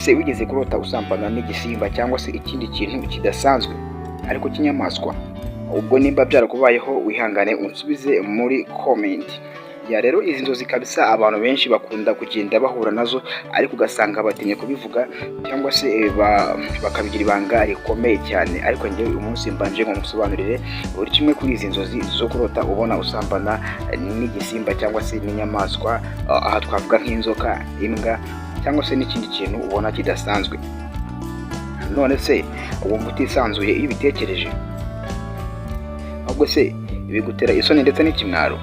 Se wigeze kurota usambana n'igisimba cyangwa se ikindi kintu kidasanzwe ariko cy'inyamaswa? Ubwo nimba byarakubayeho wihangane unsubize muri comment. Ya rero izi nzozi kabisa abantu benshi bakunda kugenda bahura nazo ariko ugasanga batinya kubivuga cyangwa se bakabigira ibanga rikomeye cyane, ariko njye uyu munsi mbanje ngo musobanurire buri kimwe kuri izi nzozi zo kurota ubona usambana n'igisimba cyangwa se n'inyamaswa, aha twavuga nk'inzoka, imbwa cyangwa se n'ikindi kintu ubona kidasanzwe. None se wumva utisanzuye iyo ubitekereje? Ahubwo se bigutera isoni ndetse n'ikimwaro?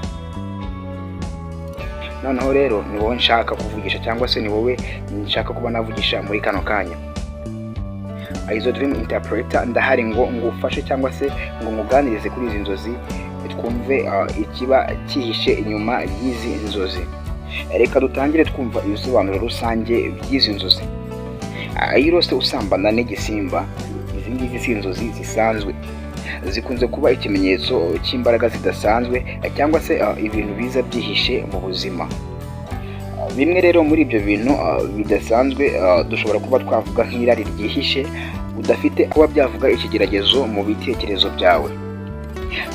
Noneho rero ni wowe nshaka kuvugisha cyangwa se ni wowe nshaka kuba navugisha muri kano kanya. Aizo Dream Interpreter ndahari ngo ngufashe cyangwa se ngo nguganirize kuri izi nzozi, twumve ikiba cyihishe inyuma y'izi nzozi. Reka dutangire twumva ibisobanuro rusange by'izi nzozi. Iyo urose usambana n'igisimba, izi ngizi si inzozi zisanzwe, zikunze kuba ikimenyetso cy'imbaraga zidasanzwe cyangwa se ibintu biza byihishe mu buzima. Bimwe rero muri ibyo bintu bidasanzwe dushobora kuba twavuga nk'irari ryihishe udafite kuba byavuga ikigeragezo mu bitekerezo byawe.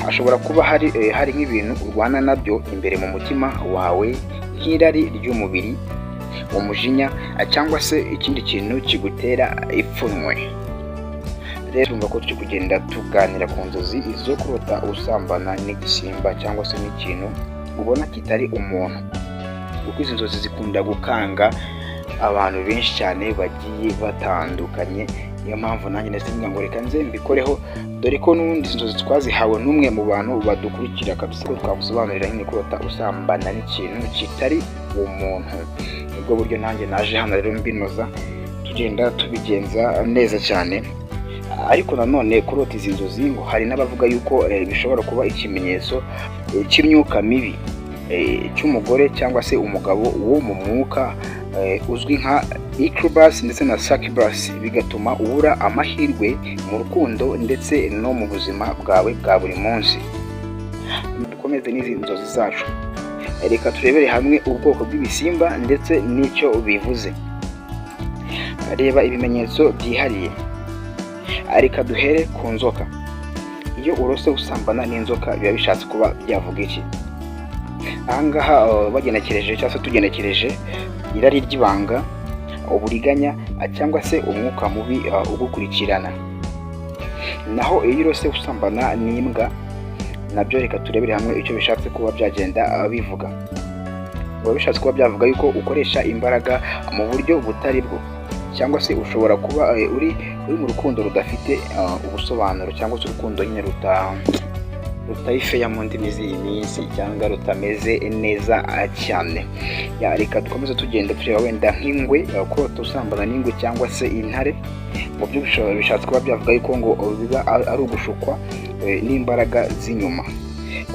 Hashobora kuba hari nk'ibintu urwana nabyo imbere mu mutima wawe, nk'irari ry'umubiri, umujinya cyangwa se ikindi kintu kigutera ipfunwe. Rero urumva ko turi kugenda tuganira ku nzozi zo kurota usambana n'igisimba cyangwa se n'ikintu ubona kitari umuntu, kuko izi nzozi zikunda gukanga abantu benshi cyane bagiye batandukanye. Niyo mpamvu nanjye nasimba ngo reka nze mbikoreho, dore ko n'ubundi inzozi twazihawe n'umwe mu bantu badukurikira kabisa, ko twamusobanurira nyine kurota usambana n'ikintu kitari umuntu. Ubwo buryo nanjye naje hano rero mbinoza, tugenda tubigenza neza cyane. Ariko nanone kurota izi nzozi ngo hari n'abavuga yuko bishobora kuba ikimenyetso cy'imyuka mibi, cy'umugore cyangwa se umugabo wo mu mwuka uzwi nka Incubus ndetse na Succubus, bigatuma ubura amahirwe mu rukundo ndetse no mu buzima bwawe bwa buri munsi. Dukomeze n'izi nzozi zacu, reka turebere hamwe ubwoko bw'ibisimba ndetse n'icyo bivuze. Reba ibimenyetso byihariye. Reka duhere ku nzoka. Iyo urose usambana n'inzoka biba bishatse kuba byavuga iki? Ahangaha bagenekereje cyangwa se tugenekereje irari ry'ibanga, uburiganya cyangwa se umwuka mubi ugukurikirana. Naho iyo urose usambana n'imbwa, nabyo reka turebere hamwe icyo bishatse kuba byagenda bivuga. Biba bishatse kuba byavuga yuko ukoresha imbaraga mu buryo butari bwo, cyangwa se ushobora kuba uri mu rukundo rudafite ubusobanuro, cyangwa se urukundo nyine rutayifeya mu ndimi z'iyi minsi, cyangwa rutameze neza cyane. Reka dukomeze tugenda tureba wenda nk'ingwe, kurota usambana n'ingwe cyangwa se intare, mu byo bishatse kuba byavuga yuko ngo biba ari ugushukwa n'imbaraga z'inyuma.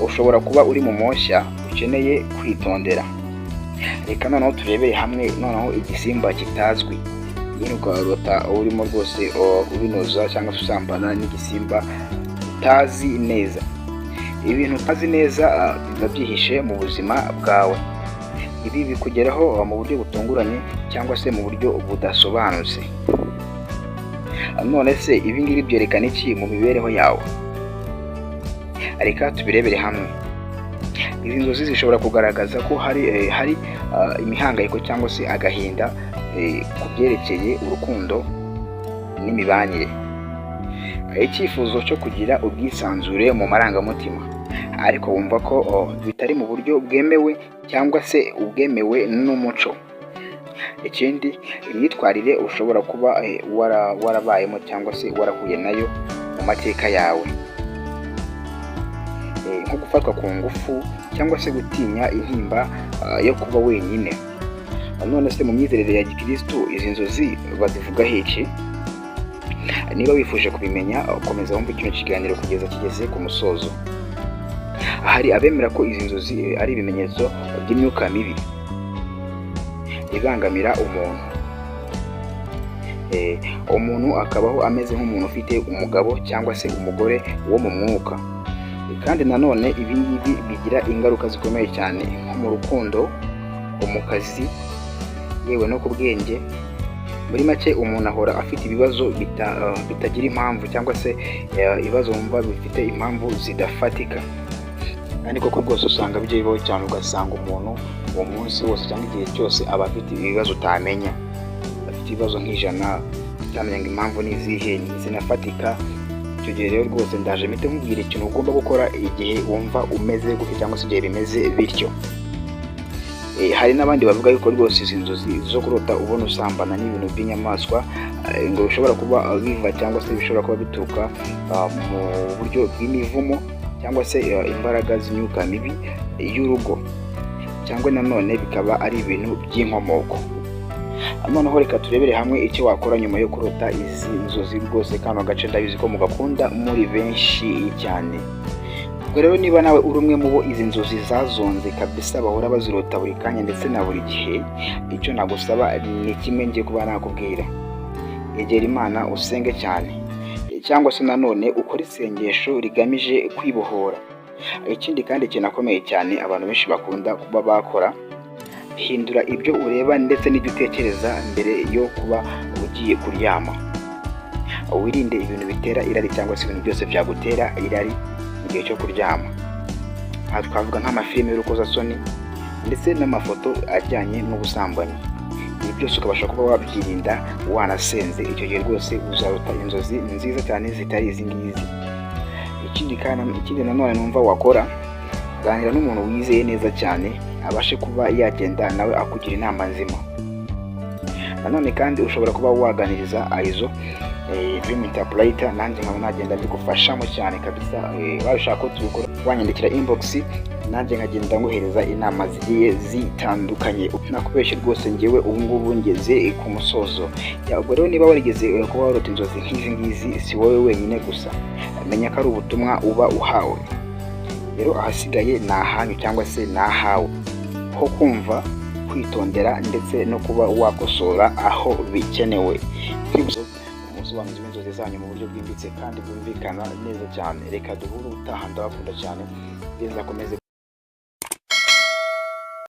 Ushobora kuba uri mu moshya ukeneye kwitondera. Reka noneho turebere hamwe noneho igisimba kitazwi. Nyine ukarota urimo rwose ubinoza cyangwa se usambana n'igisimba utazi neza. Ibintu utazi neza biba byihishe mu buzima bwawe. Ibi bikugeraho mu buryo butunguranye cyangwa se mu buryo budasobanutse. None se ibi ngibi byerekana iki mu mibereho yawe? Reka tubirebere hamwe. Izi nzozi zishobora kugaragaza ko hari imihangayiko cyangwa se agahinda ku byerekeye urukundo n'imibanire, icyifuzo cyo kugira ubwisanzure mu marangamutima, ariko wumva ko bitari mu buryo bwemewe cyangwa se ubwemewe n'umuco. Ikindi, imyitwarire ushobora kuba warabayemo cyangwa se warahuye nayo mu mateka yawe, nko gufatwa ku ngufu cyangwa se gutinya intimba yo kuba wenyine. None se mu myizerere ya gikristo izi nzozi bazivugaho iki? Niba wifuje kubimenya, komeza wumve kino kiganiro kugeza kigeze ku musozo. Hari abemera ko izi nzozi ari ibimenyetso by'imyuka mibi ibangamira umuntu. Umuntu akabaho ameze nk'umuntu ufite umugabo cyangwa se umugore wo mu mwuka. Kandi nanone ibi ngibi bigira ingaruka zikomeye cyane nko mu rukundo, mu kazi, yewe no ku bwenge Muri make umuntu ahora afite ibibazo bitagira impamvu cyangwa se ibibazo wumva bifite impamvu zidafatika, kandi koko rwose usanga bijya bibaho cyane, ugasanga umuntu uwo munsi wose cyangwa igihe cyose aba afite ibibazo utamenya, afite ibibazo nk'ijana utamenya ngo impamvu ni izihe, zinafatika. Icyo gihe rero rwose ndaje mpite nkubwira ikintu ugomba gukora igihe wumva umeze gutyo cyangwa se igihe bimeze bityo. Hari n'abandi bavuga yuko rwose izi nzozi zo kurota ubona usambana n'ibintu by'inyamaswa ngo bishobora kuba biva cyangwa se bishobora kuba bituruka mu buryo bw'imivumo cyangwa se imbaraga z'imyuka mibi y'urugo, cyangwa nanone bikaba ari ibintu by'inkomoko. Noneho reka turebere hamwe icyo wakora nyuma yo kurota izi nzozi. Rwose kano gace ndabizi ko mugakunda muri benshi cyane. Ubwo rero niba nawe uri umwe mu bo izi nzozi zazonze kabisa bahora bazirota buri kanya ndetse na buri gihe, icyo nagusaba ni kimwe ngiye kuba nakubwira: egera Imana usenge cyane, cyangwa se nanone ukora isengesho rigamije kwibohora. Ikindi kandi kinakomeye cyane abantu benshi bakunda kuba bakora, hindura ibyo ureba ndetse n'ibyo utekereza mbere yo kuba ugiye kuryama. Wirinde ibintu bitera irari cyangwa se ibintu byose byagutera irari mu gihe cyo kuryama. Aha twavuga nk'amafilime y'urukozasoni ndetse n'amafoto ajyanye n'ubusambanyi. Ibi byose ukabasha kuba wabyirinda wanasenze. Icyo gihe rwose uzarota inzozi nziza cyane zitari izi ngizi. Ikindi nanone numva wakora, ganira n'umuntu wizeye neza cyane, abashe kuba yagenda nawe akugira inama nzima. Nanone kandi ushobora kuba waganiriza Aizo Dream Interpreter, nanjye nkaba nagenda mbigufashamo cyane kabisa. Wabishaka ko tubikora wanyandikira inbox, nanjye nkagenda nguhereza inama zigiye zitandukanye. Nakubeshye rwose njyewe ubu ngubu ngeze ku musozo. Ubwo rero niba warigeze kuba warota inzozi nk'izi ngizi, si wowe wenyine gusa, menya ko ari ubutumwa uba uhawe. Rero ahasigaye ni ahanyu cyangwa se ni ahawe ho kumva, kwitondera ndetse no kuba wakosora aho bikenewe. Usobanuza inzozi zanyu mu buryo bwimbitse kandi bwumvikana neza cyane. Reka duhure ubutaha, ndabakunda cyane. Komeze